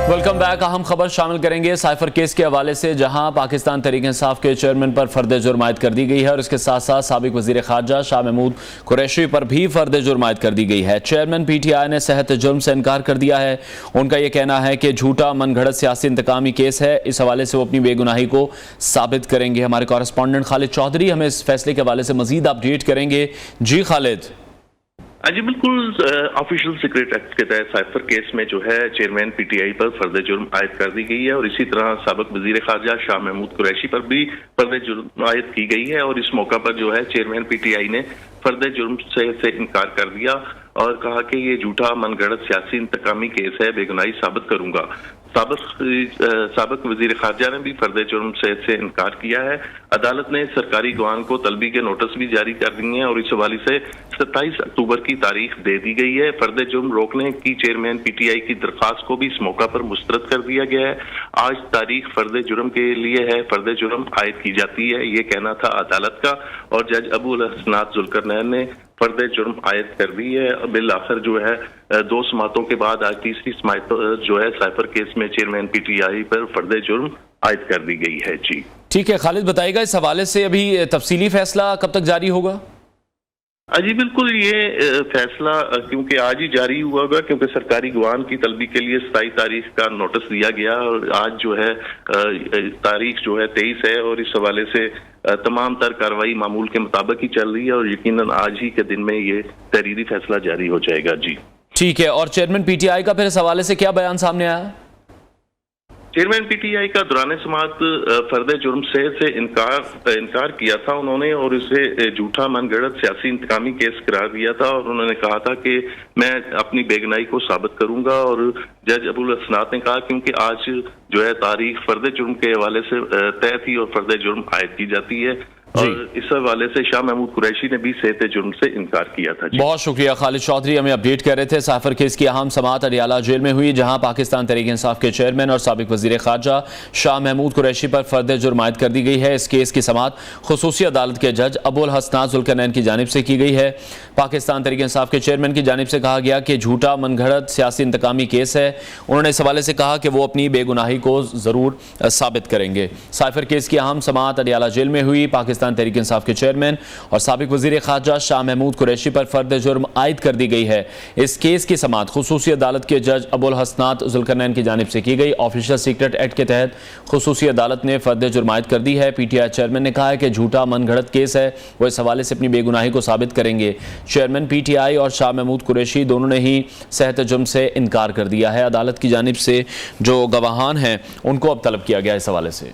Welcome back. اہم خبر شامل کریں گے سائفر کیس کے حوالے سے، جہاں پاکستان تحریک انصاف کے چیئرمین پر فرد جرم عائد کر دی گئی ہے اور اس کے ساتھ ساتھ سابق وزیر خارجہ شاہ محمود قریشی پر بھی فرد جرم عائد کر دی گئی ہے۔ چیئرمین پی ٹی آئی نے صحت جرم سے انکار کر دیا ہے۔ ان کا یہ کہنا ہے کہ جھوٹا من گھڑت سیاسی انتقامی کیس ہے، اس حوالے سے وہ اپنی بے گناہی کو ثابت کریں گے۔ ہمارے کورسپونڈنٹ خالد چودھری ہمیں اس فیصلے کے حوالے سے مزید اپڈیٹ کریں گے۔ جی خالد۔ جی بالکل، آفیشل سیکریٹ ایکٹ کے تحت سائفر کیس میں جو ہے چیئرمین پی ٹی آئی پر فرد جرم عائد کر دی گئی ہے، اور اسی طرح سابق وزیر خارجہ شاہ محمود قریشی پر بھی فرد جرم عائد کی گئی ہے، اور اس موقع پر جو ہے چیئرمین پی ٹی آئی نے فرد جرم سے انکار کر دیا اور کہا کہ یہ جھوٹا من گھڑت سیاسی انتقامی کیس ہے، بے گناہی ثابت کروں گا۔ سابق وزیر خارجہ نے بھی فرد جرم سے انکار کیا ہے۔ عدالت نے سرکاری گواہان کو طلبی کے نوٹس بھی جاری کر دیے ہیں، اور اس حوالے سے 27 اکتوبر کی تاریخ دے دی گئی ہے۔ فرد جرم روکنے کی چیئرمین پی ٹی آئی کی درخواست کو بھی اس موقع پر مسترد کر دیا گیا ہے۔ آج تاریخ فرد جرم کے لیے ہے، فرد جرم عائد کی جاتی ہے، یہ کہنا تھا عدالت کا، اور جج ابو الحسنات ذوالقرنین نے فرد جرم عائد کر دی ہے۔ بالآخر جو ہے 2 سماعتوں کے بعد آج تیسری سماعت جو ہے سائفر کیس میں چیئرمین پی ٹی آئی پر فرد جرم عائد کر دی گئی ہے۔ جی ٹھیک ہے خالد، بتائیے گا اس حوالے سے ابھی تفصیلی فیصلہ کب تک جاری ہوگا؟ جی بالکل، یہ فیصلہ کیونکہ آج ہی جاری ہوا ہوگا، کیونکہ سرکاری گواہان کی طلبی کے لیے 27 تاریخ کا نوٹس دیا گیا، اور آج جو ہے تاریخ جو ہے 23 ہے، اور اس حوالے سے تمام تر کارروائی معمول کے مطابق ہی چل رہی ہے، اور یقیناً آج ہی کے دن میں یہ تحریری فیصلہ جاری ہو جائے گا۔ جی ٹھیک ہے، اور چیئرمین پی ٹی آئی کا پھر اس حوالے سے کیا بیان سامنے آیا؟ چیئرمین پی ٹی آئی کا دوران سماعت فرد جرم سے انکار کیا تھا انہوں نے، اور اسے جھوٹا من گھڑت سیاسی انتقامی کیس قرار دیا تھا، اور انہوں نے کہا تھا کہ میں اپنی بے گناہی کو ثابت کروں گا۔ اور جج ابو الحسنات نے کہا کیونکہ آج جو ہے تاریخ فرد جرم کے حوالے سے طے تھی اور فرد جرم عائد کی جاتی ہے، اور اس حوالے سے شاہ محمود قریشی نے بھی صحت جرم سے انکار کیا تھا۔ بہت شکریہ خالد چودھری، ہمیں اپڈیٹ کر رہے تھے۔ سائفر کیس کی اہم سماعت اڈیالہ جیل میں ہوئی، جہاں پاکستان تحریک انصاف کے چیئرمین اور سابق وزیر خارجہ شاہ محمود قریشی پر فرد جرم عائد کر دی گئی ہے۔ اس کیس کی سماعت خصوصی عدالت کے جج ابو الحسنات ذوالقرنین کی جانب سے کی گئی ہے۔ پاکستان تحریک انصاف کے چیئرمین کی جانب سے کہا گیا کہ جھوٹا من گھڑت سیاسی انتقامی کیس ہے۔ انہوں نے اس حوالے سے کہا کہ وہ اپنی بے گناہی کو ضرور ثابت کریں گے۔ سائفر کیس کی اہم سماعت اڈیالہ جیل میں ہوئی، پاکستان تحریک انصاف کے چیئرمین اور سابق وزیر خارجہ شاہ محمود قریشی پر فرد جرم عائد کر دی گئی ہے۔ اس کیس کی سماعت خصوصی عدالت کے جج ابو الحسنات ذوالقرنین کی جانب سے کی گئی۔ آفیشل سیکریٹ ایکٹ کے تحت خصوصی عدالت نے فرد جرم عائد کر دی ہے۔ پی ٹی آئی چیئرمین نے کہا ہے کہ جھوٹا من گھڑت کیس ہے، وہ اس حوالے سے اپنی بے گناہی کو ثابت کریں گے۔ چیئرمین پی ٹی آئی اور شاہ محمود قریشی دونوں نے ہی صحت جرم سے انکار کر دیا ہے۔ عدالت کی جانب سے جو گواہان ہیں ان کو اب طلب کیا گیا اس حوالے سے۔